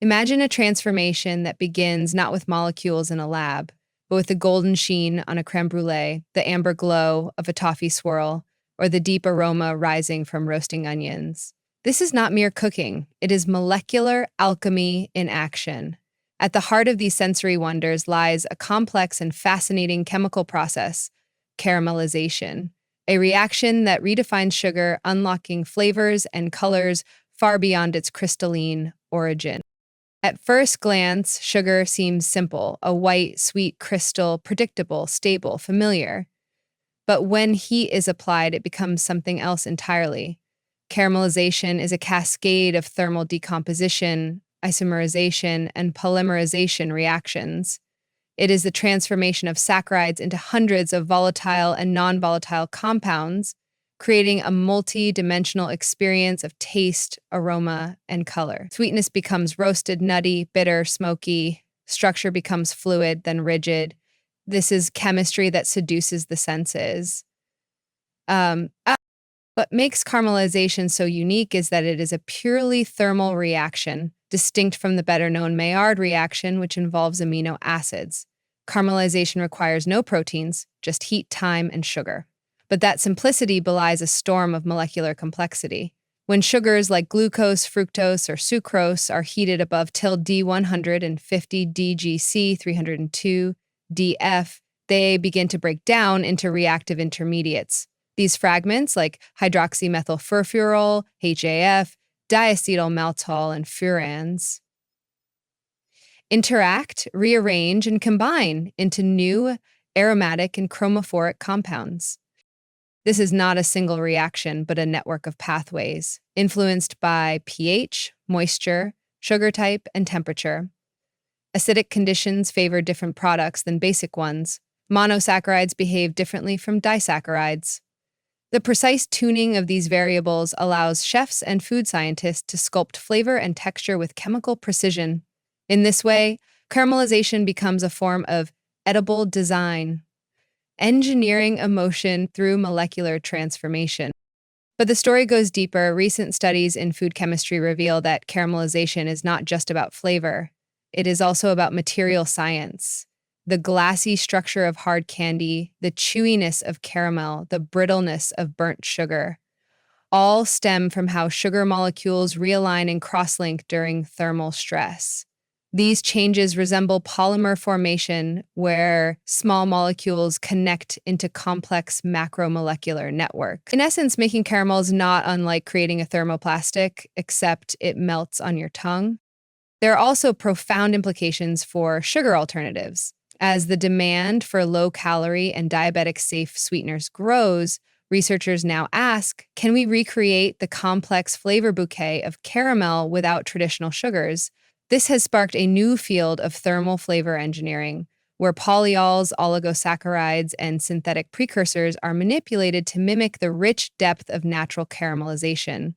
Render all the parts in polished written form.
Imagine a transformation that begins not with molecules in a lab, but with the golden sheen on a crème brûlée, the amber glow of a toffee swirl, or the deep aroma rising from roasting onions. This is not mere cooking, it is molecular alchemy in action. At the heart of these sensory wonders lies a complex and fascinating chemical process, caramelization, a reaction that redefines sugar, unlocking flavors and colors far beyond its crystalline origin. At first glance, sugar seems simple, a white, sweet crystal, predictable, stable, familiar. But when heat is applied, it becomes something else entirely. Caramelization is a cascade of thermal decomposition, isomerization, and polymerization reactions. It is the transformation of saccharides into hundreds of volatile and non-volatile compounds, creating a multi-dimensional experience of taste, aroma, and color. Sweetness becomes roasted, nutty, bitter, smoky. Structure becomes fluid, then rigid. This is chemistry that seduces the senses. What makes caramelization so unique is that it is a purely thermal reaction, distinct from the better-known Maillard reaction, which involves amino acids. Caramelization requires no proteins, just heat, time, and sugar. But that simplicity belies a storm of molecular complexity. When sugars like glucose, fructose, or sucrose are heated above till D150, DGC 302, DF, they begin to break down into reactive intermediates. These fragments, like hydroxymethylfurfural, HAF, diacetyl maltol, and furans, interact, rearrange, and combine into new aromatic and chromophoric compounds. This is not a single reaction, but a network of pathways, influenced by pH, moisture, sugar type, and temperature. Acidic conditions favor different products than basic ones. Monosaccharides behave differently from disaccharides. The precise tuning of these variables allows chefs and food scientists to sculpt flavor and texture with chemical precision. In this way, caramelization becomes a form of edible design, engineering emotion through molecular transformation. But the story goes deeper. Recent studies in food chemistry reveal that caramelization is not just about flavor. It is also about material science. The glassy structure of hard candy, the chewiness of caramel, the brittleness of burnt sugar, all stem from how sugar molecules realign and cross-link during thermal stress. These changes resemble polymer formation, where small molecules connect into complex macromolecular networks. In essence, making caramel is not unlike creating a thermoplastic, except it melts on your tongue. There are also profound implications for sugar alternatives. As the demand for low-calorie and diabetic-safe sweeteners grows, researchers now ask, can we recreate the complex flavor bouquet of caramel without traditional sugars? This has sparked a new field of thermal flavor engineering, where polyols, oligosaccharides, and synthetic precursors are manipulated to mimic the rich depth of natural caramelization.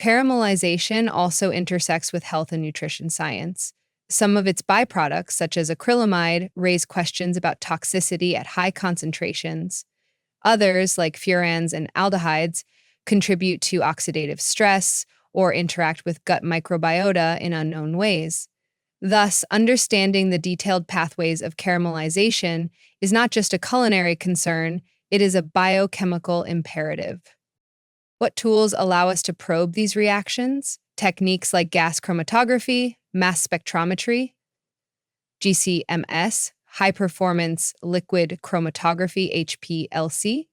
Caramelization also intersects with health and nutrition science. Some of its byproducts, such as acrylamide, raise questions about toxicity at high concentrations. Others, like furans and aldehydes, contribute to oxidative stress or interact with gut microbiota in unknown ways. Thus, understanding the detailed pathways of caramelization is not just a culinary concern, it is a biochemical imperative. What tools allow us to probe these reactions? Techniques like gas chromatography, mass spectrometry, GCMS, high-performance liquid chromatography, HPLC,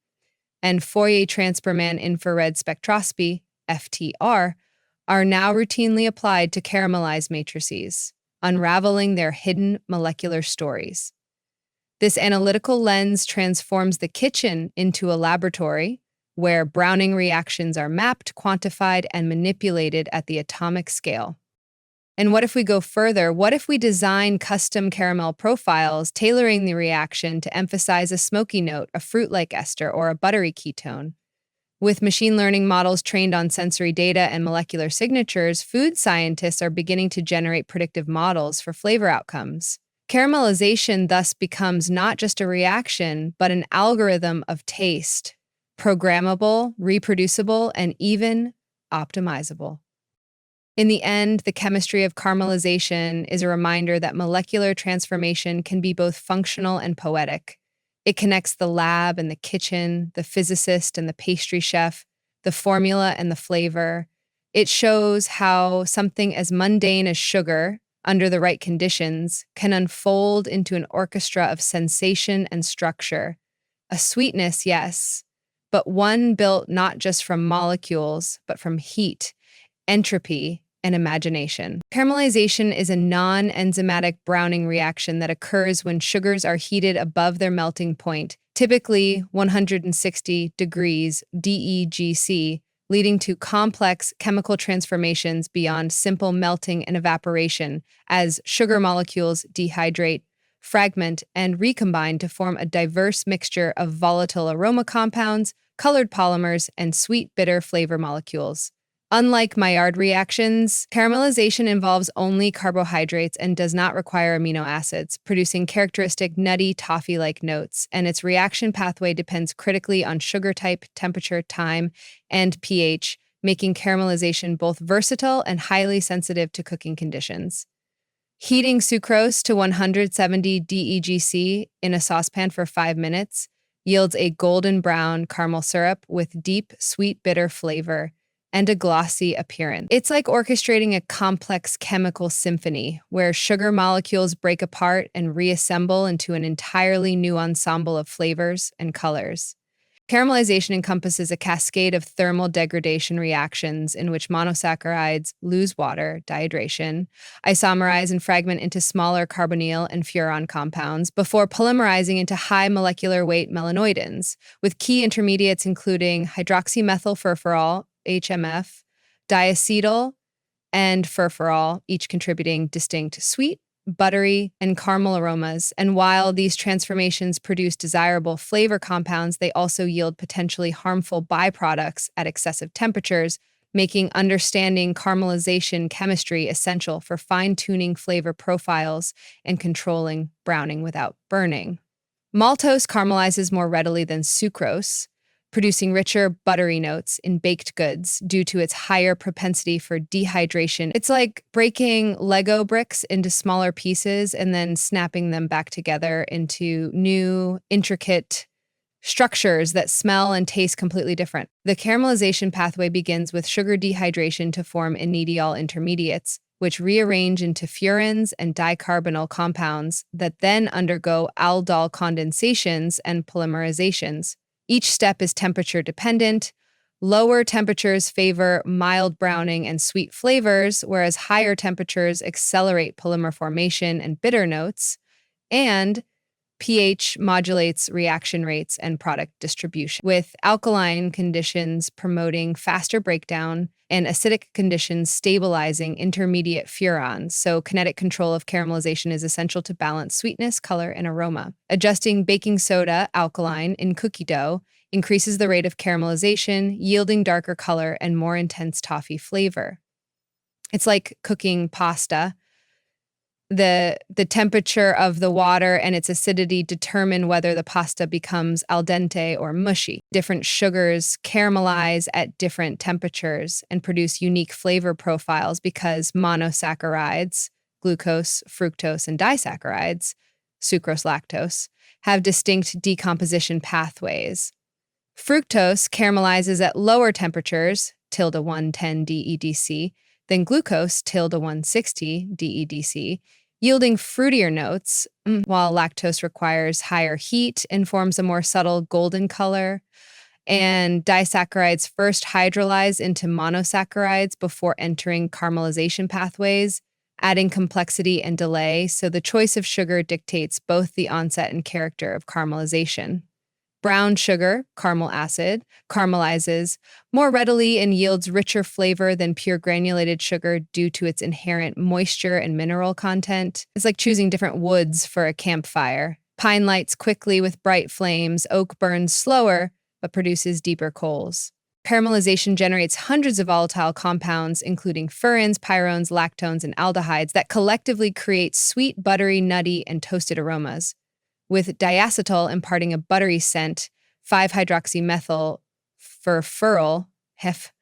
and Fourier-Transperman infrared spectroscopy, FTIR, are now routinely applied to caramelize matrices, unraveling their hidden molecular stories. This analytical lens transforms the kitchen into a laboratory where browning reactions are mapped, quantified, and manipulated at the atomic scale. And what if we go further? What if we design custom caramel profiles, tailoring the reaction to emphasize a smoky note, a fruit-like ester, or a buttery ketone? With machine learning models trained on sensory data and molecular signatures, food scientists are beginning to generate predictive models for flavor outcomes. Caramelization thus becomes not just a reaction, but an algorithm of taste, programmable, reproducible, and even optimizable. In the end, the chemistry of caramelization is a reminder that molecular transformation can be both functional and poetic. It connects the lab and the kitchen, the physicist and the pastry chef, the formula and the flavor. It shows how something as mundane as sugar, under the right conditions, can unfold into an orchestra of sensation and structure. A sweetness, yes, but one built not just from molecules, but from heat, entropy, and imagination. Caramelization is a non-enzymatic browning reaction that occurs when sugars are heated above their melting point, typically 160 degrees DEGC, leading to complex chemical transformations beyond simple melting and evaporation as sugar molecules dehydrate, fragment, and recombine to form a diverse mixture of volatile aroma compounds, colored polymers, and sweet bitter flavor molecules. Unlike Maillard reactions, caramelization involves only carbohydrates and does not require amino acids, producing characteristic nutty toffee-like notes, and its reaction pathway depends critically on sugar type, temperature, time, and pH, making caramelization both versatile and highly sensitive to cooking conditions. Heating sucrose to 170 DEGC in a saucepan for 5 minutes yields a golden brown caramel syrup with deep, sweet, bitter flavor and a glossy appearance. It's like orchestrating a complex chemical symphony where sugar molecules break apart and reassemble into an entirely new ensemble of flavors and colors. Caramelization encompasses a cascade of thermal degradation reactions in which monosaccharides lose water, dehydration, isomerize and fragment into smaller carbonyl and furan compounds before polymerizing into high molecular weight melanoidins, with key intermediates including hydroxymethylfurfural, HMF, diacetyl, and furfural, each contributing distinct sweet, buttery, and caramel aromas. And while these transformations produce desirable flavor compounds, they also yield potentially harmful byproducts at excessive temperatures, making understanding caramelization chemistry essential for fine-tuning flavor profiles and controlling browning without burning. Maltose caramelizes more readily than sucrose, producing richer, buttery notes in baked goods due to its higher propensity for dehydration. It's like breaking Lego bricks into smaller pieces and then snapping them back together into new, intricate structures that smell and taste completely different. The caramelization pathway begins with sugar dehydration to form enediol intermediates, which rearrange into furans and dicarbonyl compounds that then undergo aldol condensations and polymerizations. Each step is temperature dependent. Lower temperatures favor mild browning and sweet flavors, whereas higher temperatures accelerate polymer formation and bitter notes, and pH modulates reaction rates and product distribution, with alkaline conditions promoting faster breakdown and acidic conditions stabilizing intermediate furans. So kinetic control of caramelization is essential to balance sweetness, color, and aroma. Adjusting baking soda, alkaline, in cookie dough increases the rate of caramelization, yielding darker color and more intense toffee flavor. It's like cooking pasta. The temperature of the water and its acidity determine whether the pasta becomes al dente or mushy. Different sugars caramelize at different temperatures and produce unique flavor profiles because monosaccharides, glucose, fructose, and disaccharides, sucrose, lactose, have distinct decomposition pathways. Fructose caramelizes at lower temperatures, tilde 110 DEDC, than glucose, tilde 160 DEDC, yielding fruitier notes, while lactose requires higher heat and forms a more subtle golden color. And disaccharides first hydrolyze into monosaccharides before entering caramelization pathways, adding complexity and delay, so the choice of sugar dictates both the onset and character of caramelization. Brown sugar, caramel acid, caramelizes more readily and yields richer flavor than pure granulated sugar due to its inherent moisture and mineral content. It's like choosing different woods for a campfire. Pine lights quickly with bright flames, oak burns slower, but produces deeper coals. Caramelization generates hundreds of volatile compounds, including furans, pyrones, lactones, and aldehydes that collectively create sweet, buttery, nutty, and toasted aromas, with diacetyl imparting a buttery scent, 5-hydroxymethyl furfural, HEF,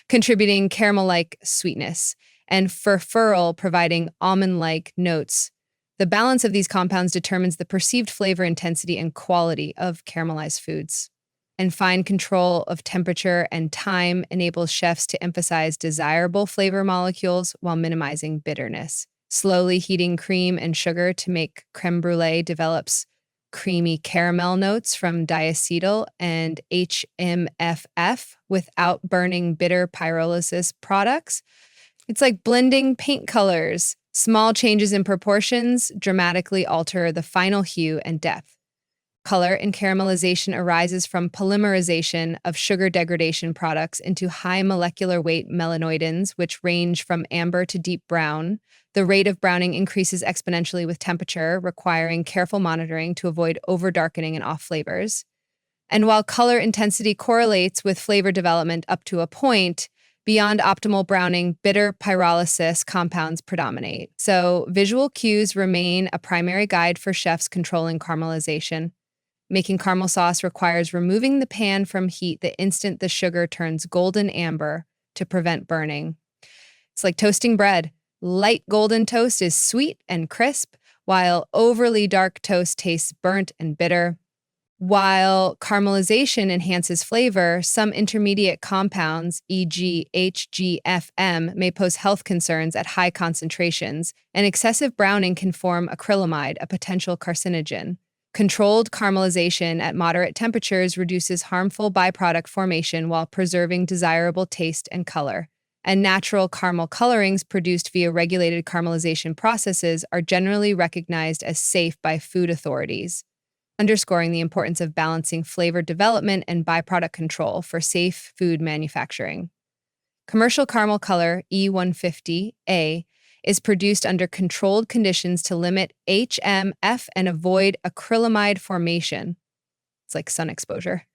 contributing caramel-like sweetness, and furfural providing almond-like notes. The balance of these compounds determines the perceived flavor intensity and quality of caramelized foods. And fine control of temperature and time enables chefs to emphasize desirable flavor molecules while minimizing bitterness. Slowly heating cream and sugar to make crème brûlée develops creamy caramel notes from diacetyl and HMFF without burning bitter pyrolysis products. It's like blending paint colors. Small changes in proportions dramatically alter the final hue and depth. Color in caramelization arises from polymerization of sugar degradation products into high molecular weight melanoidins, which range from amber to deep brown. The rate of browning increases exponentially with temperature, requiring careful monitoring to avoid over-darkening and off flavors. And while color intensity correlates with flavor development up to a point, beyond optimal browning, bitter pyrolysis compounds predominate. So visual cues remain a primary guide for chefs controlling caramelization. Making caramel sauce requires removing the pan from heat the instant the sugar turns golden amber to prevent burning. It's like toasting bread. Light golden toast is sweet and crisp, while overly dark toast tastes burnt and bitter. While caramelization enhances flavor, some intermediate compounds, e.g. HGFM, may pose health concerns at high concentrations, and excessive browning can form acrylamide, a potential carcinogen. Controlled caramelization at moderate temperatures reduces harmful byproduct formation while preserving desirable taste and color. And natural caramel colorings produced via regulated caramelization processes are generally recognized as safe by food authorities, underscoring the importance of balancing flavor development and byproduct control for safe food manufacturing. Commercial caramel color E150A is produced under controlled conditions to limit HMF and avoid acrylamide formation. It's like sun exposure.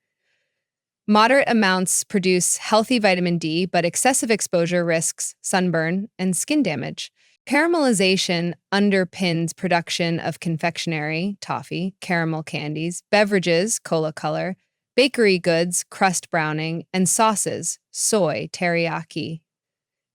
Moderate amounts produce healthy vitamin D, but excessive exposure risks sunburn and skin damage. Caramelization underpins production of confectionery, toffee, caramel candies, beverages, cola color, bakery goods, crust browning, and sauces, soy, teriyaki.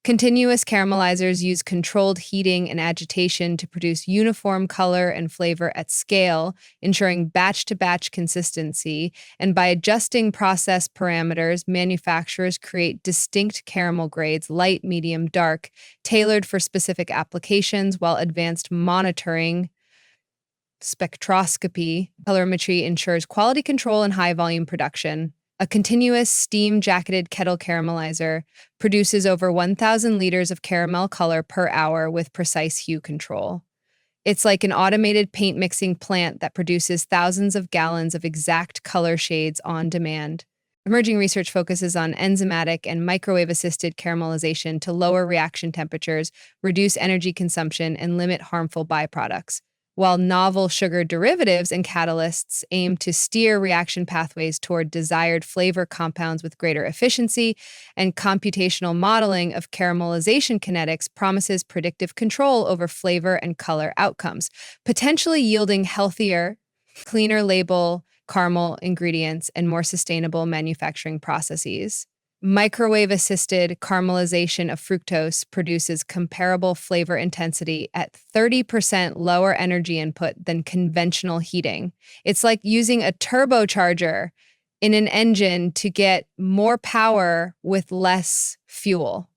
Continuous caramelizers use controlled heating and agitation to produce uniform color and flavor at scale, ensuring batch-to-batch consistency, and by adjusting process parameters, manufacturers create distinct caramel grades, light, medium, dark, tailored for specific applications, while advanced monitoring, spectroscopy, colorimetry ensures quality control and high-volume production. A continuous steam-jacketed kettle caramelizer produces over 1,000 liters of caramel color per hour with precise hue control. It's like an automated paint mixing plant that produces thousands of gallons of exact color shades on demand. Emerging research focuses on enzymatic and microwave-assisted caramelization to lower reaction temperatures, reduce energy consumption, and limit harmful byproducts, while novel sugar derivatives and catalysts aim to steer reaction pathways toward desired flavor compounds with greater efficiency, and computational modeling of caramelization kinetics promises predictive control over flavor and color outcomes, potentially yielding healthier, cleaner label caramel ingredients and more sustainable manufacturing processes. Microwave-assisted caramelization of fructose produces comparable flavor intensity at 30% lower energy input than conventional heating. It's like using a turbocharger in an engine to get more power with less fuel.